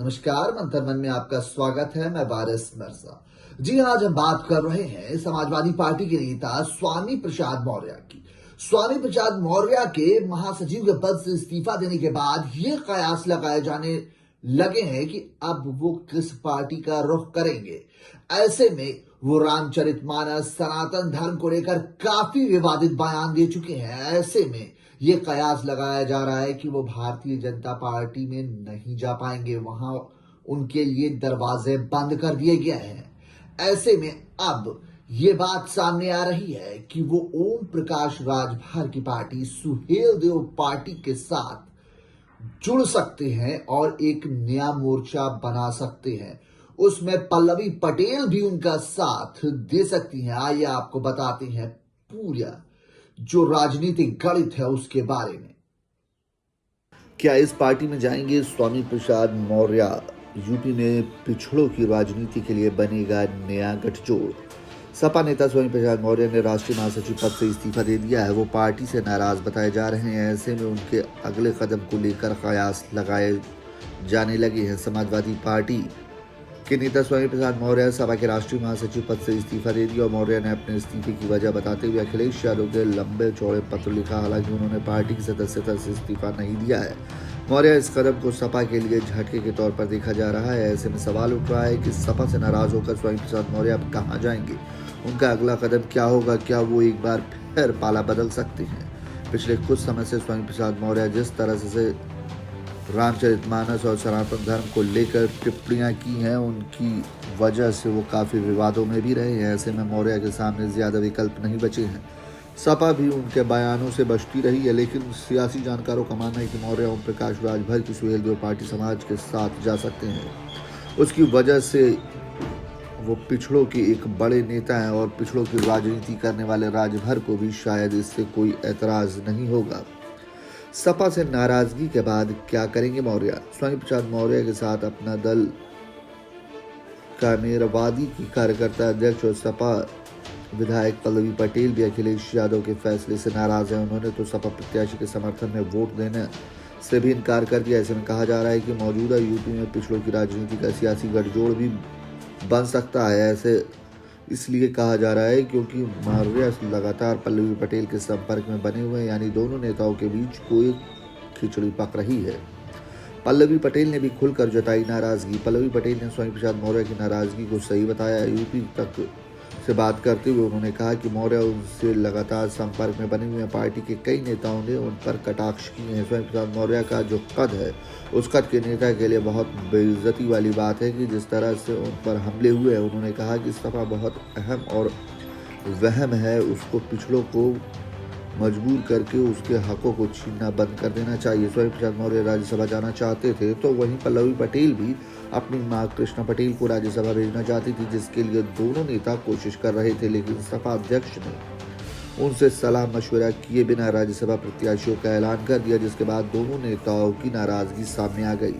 नमस्कार, मंथन मन में आपका स्वागत है। मैं वारिस मिर्जा। जी हाँ, आज हम बात कर रहे हैं समाजवादी पार्टी के नेता स्वामी प्रसाद मौर्य की। स्वामी प्रसाद मौर्य के महासचिव के पद से इस्तीफा देने के बाद ये कयास लगाए जाने लगे हैं कि अब वो किस पार्टी का रुख करेंगे। ऐसे में वो रामचरितमानस सनातन धर्म को लेकर काफी विवादित बयान दे चुके हैं। ऐसे में ये कयास लगाया जा रहा है कि वो भारतीय जनता पार्टी में नहीं जा पाएंगे, वहां उनके लिए दरवाजे बंद कर दिए गए हैं। ऐसे में अब ये बात सामने आ रही है कि वो ओम प्रकाश राजभर की पार्टी सुहेल देव पार्टी के साथ जुड़ सकते हैं और एक नया मोर्चा बना सकते हैं। उसमें पल्लवी पटेल भी उनका साथ दे सकती हैं। आइए आपको बताते हैं पूरा जो राजनीतिक गणित है उसके बारे में। क्या इस पार्टी में जाएंगे स्वामी प्रसाद मौर्य? यूपी में पिछड़ों की राजनीति के लिए बनेगा नया गठजोड़। सपा नेता स्वामी प्रसाद मौर्य ने राष्ट्रीय महासचिव पद से इस्तीफा दे दिया है। वो पार्टी से नाराज बताए जा रहे हैं। ऐसे में उनके अगले कदम को लेकर कयास लगाए जाने लगे हैं। समाजवादी पार्टी के नेता स्वामी प्रसाद मौर्य सपा के राष्ट्रीय महासचिव पद से इस्तीफा दे दिया और मौर्य ने अपने इस्तीफे की वजह बताते हुए अखिलेश यादव के लंबे चौड़े पत्र लिखा। हालांकि उन्होंने पार्टी की सदस्यता से इस्तीफा नहीं दिया है। मौर्य इस कदम को सपा के लिए झटके के तौर पर देखा जा रहा है। ऐसे में सवाल उठ रहा है कि सपा से नाराज होकर स्वामी प्रसाद मौर्य अब कहां जाएंगे, उनका अगला कदम क्या होगा? क्या वो एक बार फिर पाला बदल सकते हैं? पिछले कुछ समय से स्वामी प्रसाद मौर्य जिस तरह से रामचरितमानस और सनातन धर्म को लेकर टिप्पणियां की हैं, उनकी वजह से वो काफी विवादों में भी रहे हैं। ऐसे में मौर्य के सामने ज्यादा विकल्प नहीं बचे हैं। सपा भी उनके बयानों से बचती रही है, लेकिन सियासी जानकारों का मानना है कि मौर्य ओम प्रकाश राजभर की सुहेल देव पार्टी समाज के साथ जा सकते हैं। उसकी वजह से वो पिछड़ों के एक बड़े नेता हैं और पिछड़ों की राजनीति करने वाले राजभर को भी शायद इससे कोई ऐतराज नहीं होगा। सपा से नाराजगी के बाद क्या करेंगे मौर्य? स्वामी प्रसाद मौर्य के साथ अपना दल कामेरवादी की कार्यकर्ता अध्यक्ष और सपा विधायक पल्लवी पटेल भी अखिलेश यादव के फैसले से नाराज हैं। उन्होंने तो सपा प्रत्याशी के समर्थन में वोट देने से भी इनकार कर दिया। ऐसे में कहा जा रहा है कि मौजूदा यूपी में पिछड़ों की राजनीति का सियासी गठजोड़ भी बन सकता है। ऐसे इसलिए कहा जा रहा है क्योंकि मौर्य लगातार पल्लवी पटेल के संपर्क में बने हुए हैं, यानी दोनों नेताओं के बीच कोई खिचड़ी पक रही है। पल्लवी पटेल ने भी खुलकर जताई नाराजगी। पल्लवी पटेल ने स्वामी प्रसाद मौर्य की नाराजगी को सही बताया। यूपी तक से बात करते हुए उन्होंने कहा कि मौर्य उनसे लगातार संपर्क में बने हुए हैं। पार्टी के कई नेताओं ने उन पर कटाक्ष किए हैं। स्वामी प्रसाद मौर्य का जो कद है, उस कद के नेता के लिए बहुत बेइज्जती वाली बात है कि जिस तरह से उन पर हमले हुए हैं। उन्होंने कहा कि सपा बहुत अहम और वहम है, उसको पिछड़ों को मजबूर करके उसके हकों को छीनना बंद कर देना चाहिए। स्वामी प्रसाद मौर्य राज्यसभा जाना चाहते थे, तो वहीं पल्लवी पटेल भी अपनी मां कृष्णा पटेल को राज्यसभा भेजना चाहती थी, जिसके लिए दोनों नेता कोशिश कर रहे थे। लेकिन सपा अध्यक्ष ने उनसे सलाह मशवरा किए बिना राज्यसभा प्रत्याशियों का ऐलान कर दिया, जिसके बाद दोनों नेताओं की नाराजगी सामने आ गई।